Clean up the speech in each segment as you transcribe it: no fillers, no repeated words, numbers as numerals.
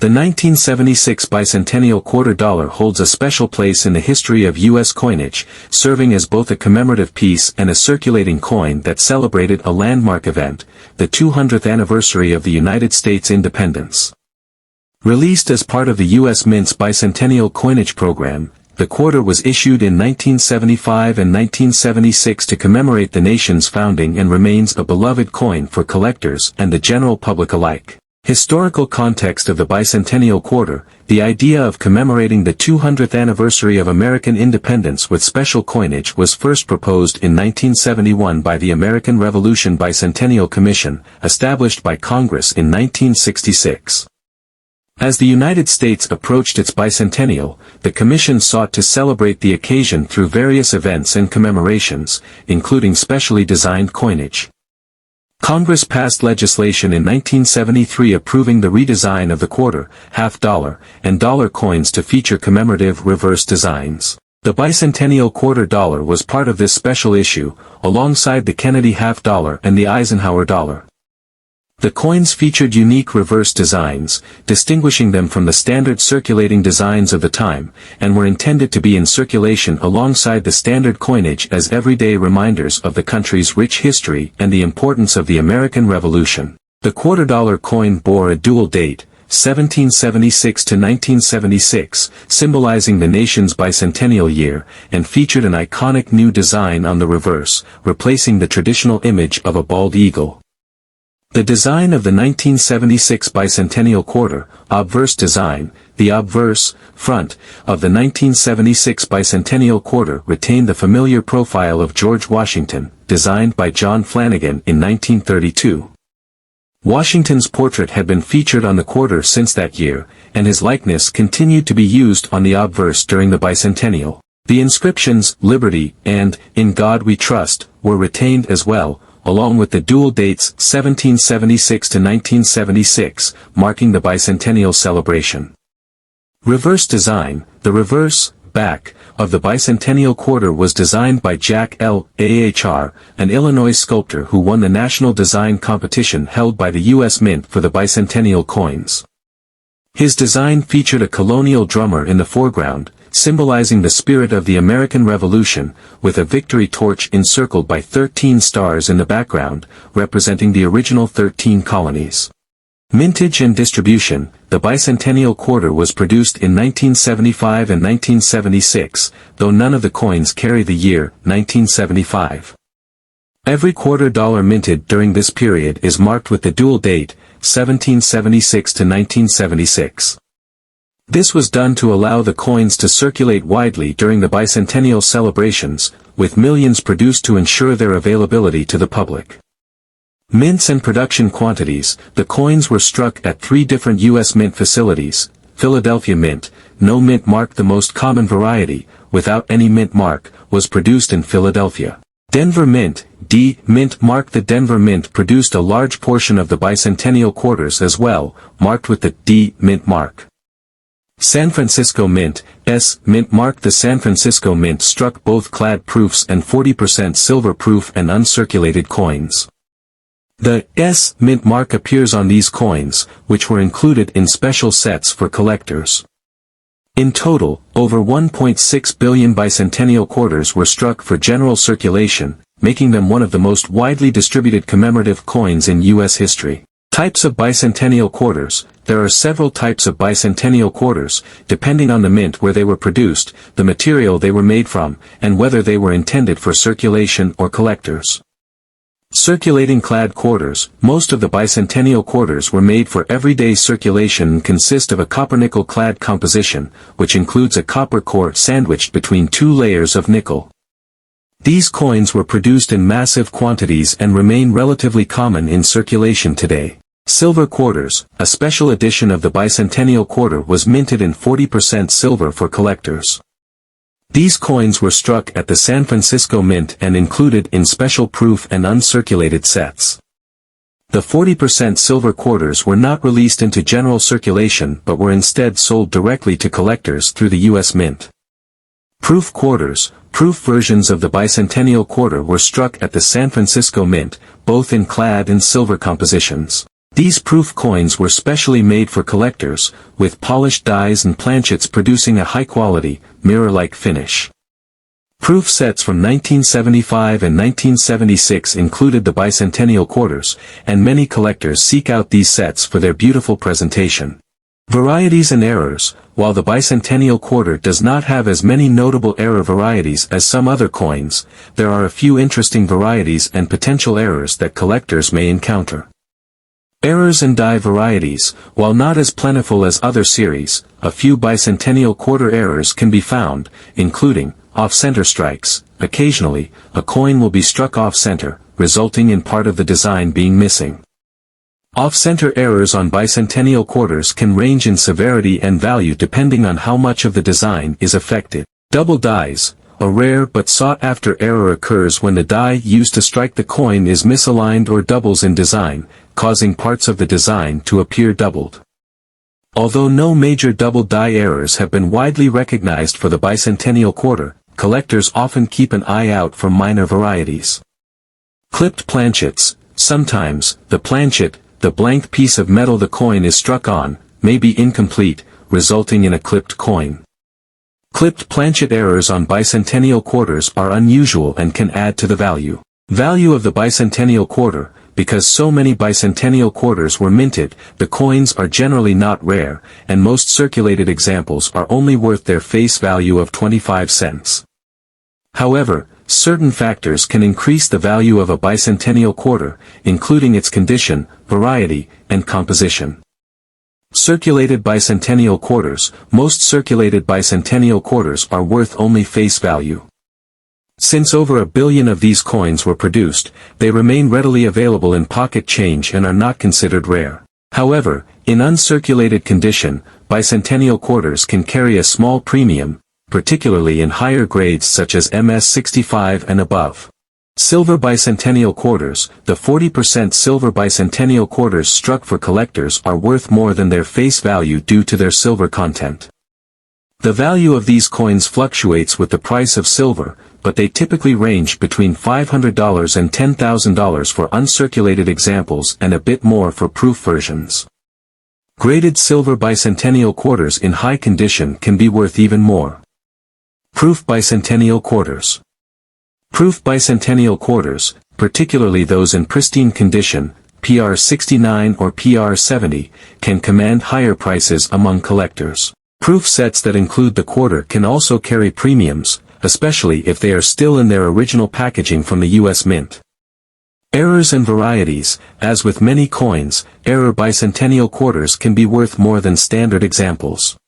The 1976 Bicentennial quarter dollar holds a special place in the history of U.S. coinage, serving as both a commemorative piece and a circulating coin that celebrated a landmark event, the 200th anniversary of the United States independence. Released as part of the U.S. Mint's Bicentennial Coinage Program, the quarter was issued in 1975 and 1976 to commemorate the nation's founding and remains a beloved coin for collectors and the general public alike. Historical context of the Bicentennial quarter: the idea of commemorating the 200th anniversary of American independence with special coinage was first proposed in 1971 by the American Revolution Bicentennial Commission, established by Congress in 1966. As the United States approached its bicentennial, the Commission sought to celebrate the occasion through various events and commemorations, including specially designed coinage. Congress passed legislation in 1973 approving the redesign of the quarter, half dollar, and dollar coins to feature commemorative reverse designs. The Bicentennial quarter dollar was part of this special issue, alongside the Kennedy half dollar and the Eisenhower dollar. The coins featured unique reverse designs, distinguishing them from the standard circulating designs of the time, and were intended to be in circulation alongside the standard coinage as everyday reminders of the country's rich history and the importance of the American Revolution. The quarter dollar coin bore a dual date, 1776 to 1976, symbolizing the nation's bicentennial year, and featured an iconic new design on the reverse, replacing the traditional image of a bald eagle. The design of the 1976 Bicentennial quarter, obverse design, the obverse, front, of the 1976 Bicentennial quarter retained the familiar profile of George Washington, designed by John Flanagan in 1932. Washington's portrait had been featured on the quarter since that year, and his likeness continued to be used on the obverse during the Bicentennial. The inscriptions, "Liberty," and "In God We Trust," were retained as well, along with the dual dates 1776 to 1976, marking the bicentennial celebration. Reverse design: the reverse, back, of the bicentennial quarter was designed by Jack L. Ahr, an Illinois sculptor who won the national design competition held by the U.S. Mint for the bicentennial coins. His design featured a colonial drummer in the foreground, symbolizing the spirit of the American Revolution, with a victory torch encircled by 13 stars in the background, representing the original 13 colonies. Mintage and distribution: the Bicentennial quarter was produced in 1975 and 1976, though none of the coins carry the year, 1975. Every quarter dollar minted during this period is marked with the dual date, 1776 to 1976. This was done to allow the coins to circulate widely during the bicentennial celebrations, with millions produced to ensure their availability to the public. Mints and production quantities: the coins were struck at 3 different U.S. Mint facilities. Philadelphia Mint, no mint mark, the most common variety, without any mint mark, was produced in Philadelphia. Denver Mint, D Mint mark: the Denver Mint produced a large portion of the bicentennial quarters as well, marked with the D Mint mark. San Francisco Mint, S Mint mark: the San Francisco Mint struck both clad proofs and 40% silver proof and uncirculated coins. The S Mint mark appears on these coins, which were included in special sets for collectors. In total, over 1.6 billion bicentennial quarters were struck for general circulation, making them one of the most widely distributed commemorative coins in U.S. history. Types of bicentennial quarters: there are several types of bicentennial quarters, depending on the mint where they were produced, the material they were made from, and whether they were intended for circulation or collectors. Circulating clad quarters: most of the bicentennial quarters were made for everyday circulation and consist of a copper-nickel clad composition, which includes a copper core sandwiched between 2 layers of nickel. These coins were produced in massive quantities and remain relatively common in circulation today. Silver quarters: a special edition of the bicentennial quarter was minted in 40% silver for collectors. These coins were struck at the San Francisco Mint and included in special proof and uncirculated sets. The 40% silver quarters were not released into general circulation but were instead sold directly to collectors through the U.S. Mint. Proof quarters: proof versions of the bicentennial quarter were struck at the San Francisco Mint, both in clad and silver compositions. These proof coins were specially made for collectors, with polished dies and planchets producing a high-quality, mirror-like finish. Proof sets from 1975 and 1976 included the bicentennial quarters, and many collectors seek out these sets for their beautiful presentation. Varieties and errors. While the bicentennial quarter does not have as many notable error varieties as some other coins, there are a few interesting varieties and potential errors that collectors may encounter. Errors and die varieties. While not as plentiful as other series, a few bicentennial quarter errors can be found, including off-center strikes. Occasionally, a coin will be struck off-center, resulting in part of the design being missing. Off-center errors on bicentennial quarters can range in severity and value depending on how much of the design is affected. Double dies. A rare but sought-after error occurs when the die used to strike the coin is misaligned or doubles in design, causing parts of the design to appear doubled. Although no major double die errors have been widely recognized for the bicentennial quarter, collectors often keep an eye out for minor varieties. Clipped planchets. Sometimes, the planchet, the blank piece of metal the coin is struck on, may be incomplete, resulting in a clipped coin. Clipped planchet errors on bicentennial quarters are unusual and can add to the value. Value of the bicentennial quarter. Because so many bicentennial quarters were minted, the coins are generally not rare, and most circulated examples are only worth their face value of 25 cents. However, certain factors can increase the value of a bicentennial quarter, including its condition, variety, and composition. Circulated bicentennial quarters. Most circulated bicentennial quarters are worth only face value. Since over 1 billion of these coins were produced, they remain readily available in pocket change and are not considered rare. However, in uncirculated condition, bicentennial quarters can carry a small premium, particularly in higher grades such as MS65 and above. Silver bicentennial quarters. The 40% silver bicentennial quarters struck for collectors are worth more than their face value due to their silver content. The value of these coins fluctuates with the price of silver, but they typically range between $500 and $10,000 for uncirculated examples and a bit more for proof versions. Graded silver bicentennial quarters in high condition can be worth even more. Proof bicentennial quarters. Proof bicentennial quarters, particularly those in pristine condition, PR 69 or PR 70, can command higher prices among collectors. Proof sets that include the quarter can also carry premiums, especially if they are still in their original packaging from the US Mint. Errors and varieties. As with many coins, error bicentennial quarters can be worth more than standard examples.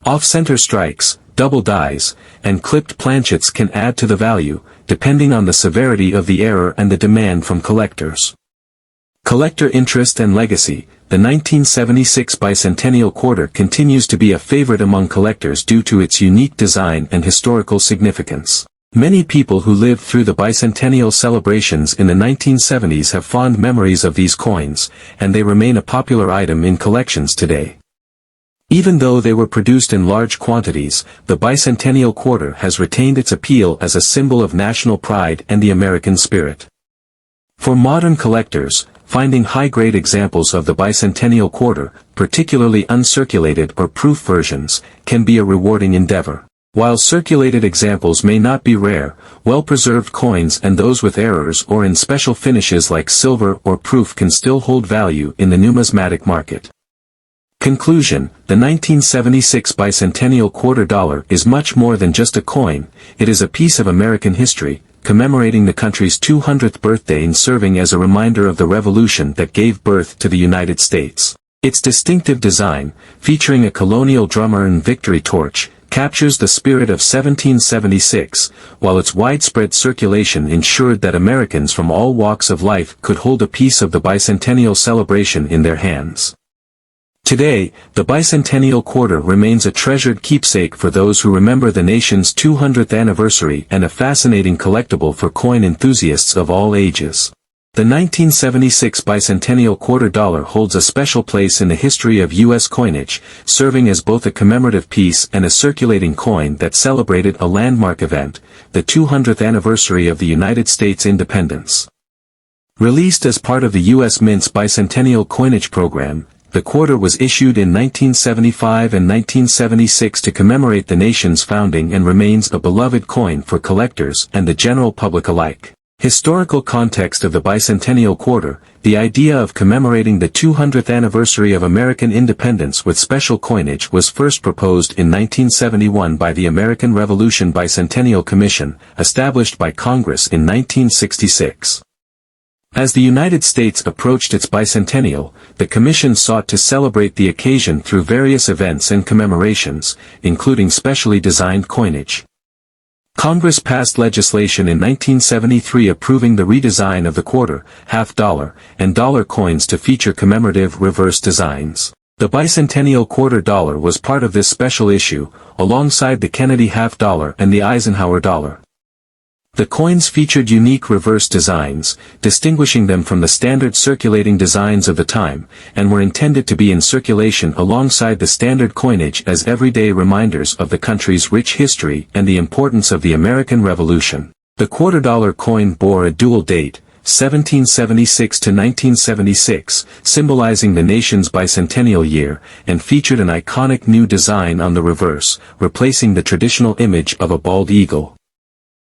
Off-center strikes, double dies, and clipped planchets can add to the value, depending on the severity of the error and the demand from collectors. Collector interest and legacy. The 1976 bicentennial quarter continues to be a favorite among collectors due to its unique design and historical significance. Many people who lived through the bicentennial celebrations in the 1970s have fond memories of these coins, and they remain a popular item in collections today. Even though they were produced in large quantities, the bicentennial quarter has retained its appeal as a symbol of national pride and the American spirit. For modern collectors, finding high-grade examples of the bicentennial quarter, particularly uncirculated or proof versions, can be a rewarding endeavor. While circulated examples may not be rare, well-preserved coins and those with errors or in special finishes like silver or proof can still hold value in the numismatic market. Conclusion: the 1976 bicentennial quarter dollar is much more than just a coin. It is a piece of American history, commemorating the country's 200th birthday and serving as a reminder of the revolution that gave birth to the United States. Its distinctive design, featuring a colonial drummer and victory torch, captures the spirit of 1776, while its widespread circulation ensured that Americans from all walks of life could hold a piece of the bicentennial celebration in their hands. Today, the bicentennial quarter remains a treasured keepsake for those who remember the nation's 200th anniversary and a fascinating collectible for coin enthusiasts of all ages. The 1976 bicentennial quarter dollar holds a special place in the history of U.S. coinage, serving as both a commemorative piece and a circulating coin that celebrated a landmark event, the 200th anniversary of the United States independence. Released as part of the US Mint's Bicentennial Coinage Program, the quarter was issued in 1975 and 1976 to commemorate the nation's founding and remains a beloved coin for collectors and the general public alike. Historical context of the Bicentennial Quarter: the idea of commemorating the 200th anniversary of American independence with special coinage was first proposed in 1971 by the American Revolution Bicentennial Commission, established by Congress in 1966. As the United States approached its bicentennial, the Commission sought to celebrate the occasion through various events and commemorations, including specially designed coinage. Congress passed legislation in 1973 approving the redesign of the quarter, half-dollar, and dollar coins to feature commemorative reverse designs. The Bicentennial Quarter Dollar was part of this special issue, alongside the Kennedy half-dollar and the Eisenhower dollar. The coins featured unique reverse designs, distinguishing them from the standard circulating designs of the time, and were intended to be in circulation alongside the standard coinage as everyday reminders of the country's rich history and the importance of the American Revolution. The $quarter coin bore a dual date, 1776 to 1976, symbolizing the nation's bicentennial year, and featured an iconic new design on the reverse, replacing the traditional image of a bald eagle.